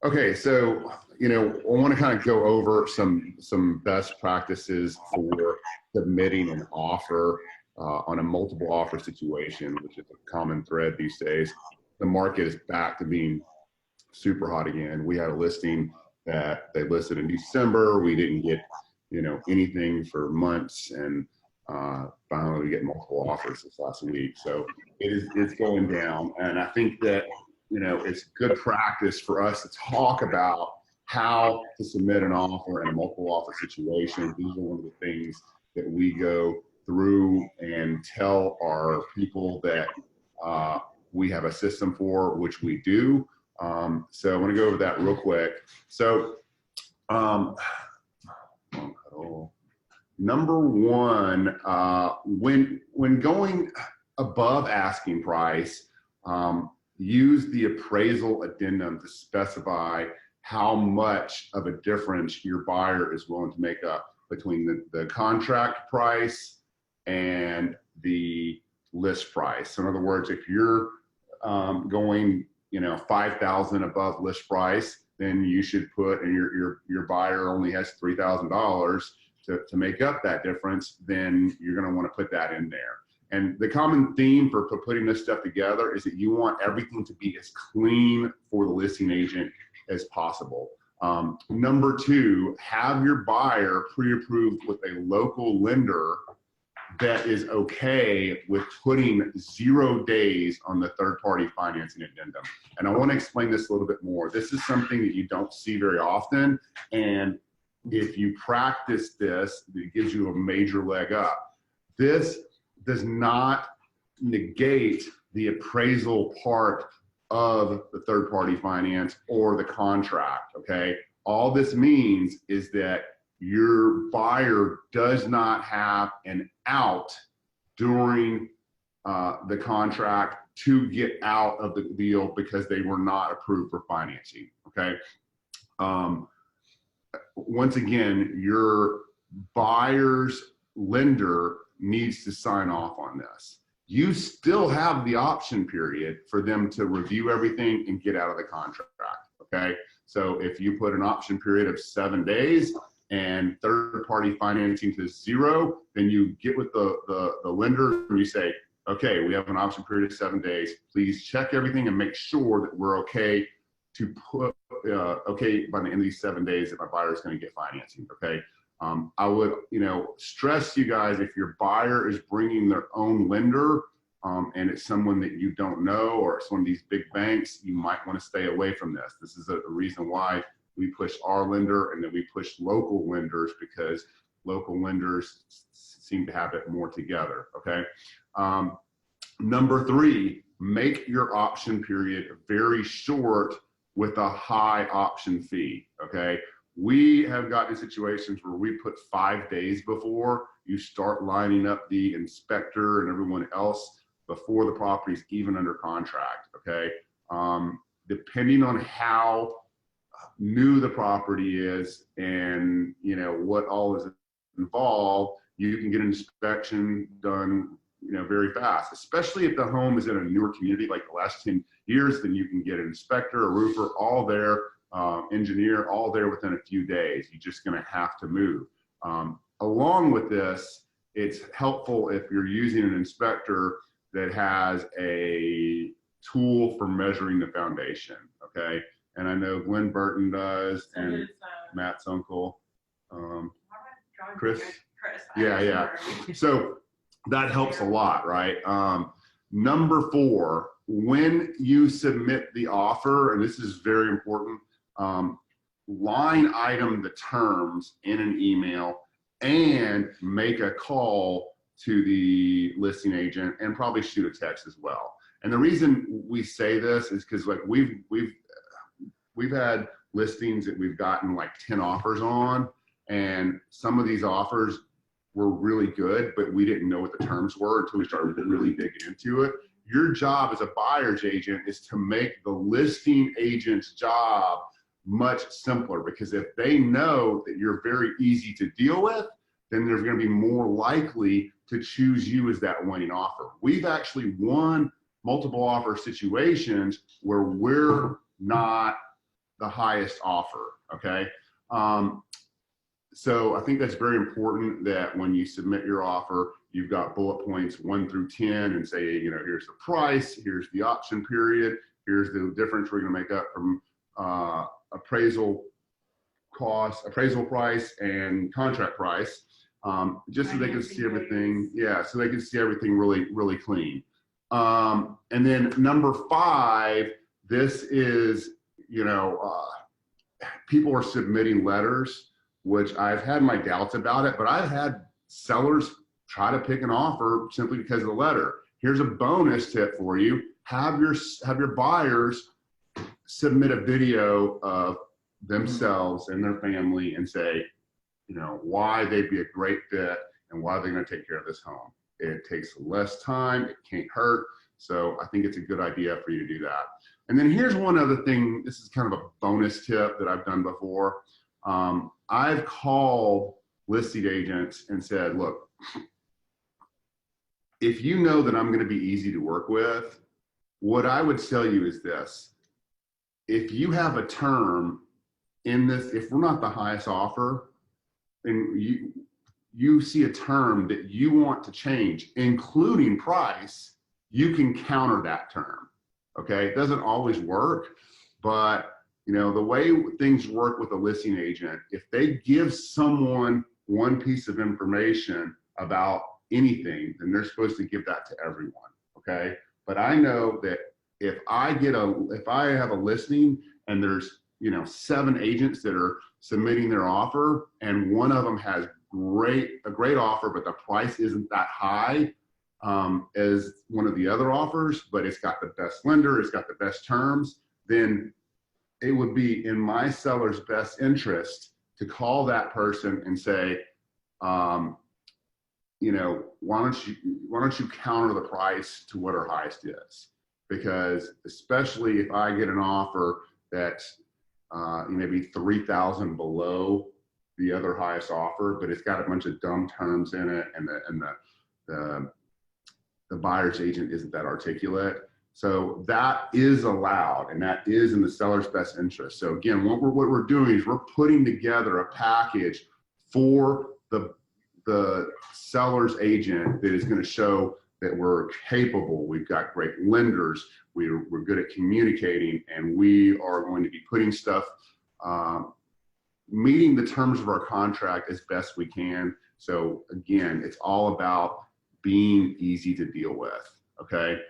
Okay, so I want to kind of go over some best practices for submitting an offer on a multiple offer situation, which is a common thread these days. The market is back to being super hot again. We had a listing that they listed in December. We didn't get anything for months, and finally we get multiple offers this last week. So it's going down, and I think that it's good practice for us to talk about how to submit an offer in a multiple offer situation. These are one of the things that we go through and tell our people that we have a system for, which we do. So I want to go over that real quick. So number one, when going above asking price, use the appraisal addendum to specify how much of a difference your buyer is willing to make up between the contract price and the list price. So in other words, if you're going $5,000 above list price, then you should put, and your buyer only has $3,000 to make up that difference, then you're going to want to put that in there. And the common theme for putting this stuff together is that you want everything to be as clean for the listing agent as possible. Number two, have your buyer pre-approved with a local lender that is okay with putting 0 days on the third-party financing addendum. And I want to explain this a little bit more. This is something that you don't see very often, and if you practice this, it gives you a major leg up. This does not negate the appraisal part of the third-party finance or the contract, okay? All this means is that your buyer does not have an out during the contract to get out of the deal because they were not approved for financing, okay? Once again, your buyer's lender needs to sign off on this. You still have the option period for them to review everything and get out of the contract, okay? So if you put an option period of 7 days and third-party financing to 0, then you get with the lender and you say, okay, we have an option period of 7 days. Please check everything and make sure that we're okay to put, okay, by the end of these 7 days that my buyer is going to get financing, okay? I would, stress you guys, if your buyer is bringing their own lender and it's someone that you don't know, or it's one of these big banks, you might want to stay away from this. This is a reason why we push our lender and then we push local lenders, because local lenders seem to have it more together, okay? Number three, make your option period very short with a high option fee, okay? We have gotten situations where we put 5 days before you start lining up the inspector and everyone else before the property is even under contract, okay? Depending on how new the property is and what all is involved, you can get an inspection done very fast, especially if the home is in a newer community like the last 10 years, then you can get an inspector, a roofer, all there, engineer, all there within a few days. You're just going to have to move. Along with this, it's helpful if you're using an inspector that has a tool for measuring the foundation, okay? And I know Glenn Burton does, and Matt's uncle, Chris. Yeah. So that helps a lot, right? Number four, when you submit the offer, and this is very important, line item the terms in an email and make a call to the listing agent, and probably shoot a text as well. And the reason we say this is because like we've had listings that we've gotten like 10 offers on, and some of these offers were really good, but we didn't know what the terms were until we started really digging into it. Your job as a buyer's agent is to make the listing agent's job much simpler, because if they know that you're very easy to deal with, then they're going to be more likely to choose you as that winning offer. We've actually won multiple offer situations where we're not the highest offer, okay? So I think that's very important that when you submit your offer, you've got bullet points 1 through 10 and say, you know, here's the price, here's the option period, here's the difference we're gonna make up from appraisal cost, appraisal price and contract price, just so they can see everything. Yeah, so they can see everything really, really clean. And then number 5, this is, you know, people are submitting letters, which I've had my doubts about it, but I've had sellers try to pick an offer simply because of the letter. Here's a bonus tip for you. Have your buyers submit a video of themselves and their family and say, you know, why they'd be a great fit and why they're going to take care of this home. It takes less time, it can't hurt. So I think it's a good idea for you to do that. And then here's one other thing. This is kind of a bonus tip that I've done before. I've called listing agents and said, look, if you know that I'm going to be easy to work with, what I would tell you is this. If you have a term in this, if we're not the highest offer, and you see a term that you want to change, including price, you can counter that term, okay? It doesn't always work, but you know, the way things work with a listing agent, if they give someone one piece of information about anything, then they're supposed to give that to everyone, okay? But I know that if I have a listing and there's, you know, 7 agents that are submitting their offer and one of them has a great offer, but the price isn't that high as one of the other offers, but it's got the best lender, it's got the best terms, then it would be in my seller's best interest to call that person and say, you know, why don't you counter the price to what our highest is? Because especially if I get an offer that's maybe 3,000 below the other highest offer, but it's got a bunch of dumb terms in it, and the buyer's agent isn't that articulate. So that is allowed, and that is in the seller's best interest. So again, what we're doing is we're putting together a package for the seller's agent that is going to show that we're capable, we've got great lenders, we're good at communicating, and we are going to be putting stuff, meeting the terms of our contract as best we can. So again, it's all about being easy to deal with, okay?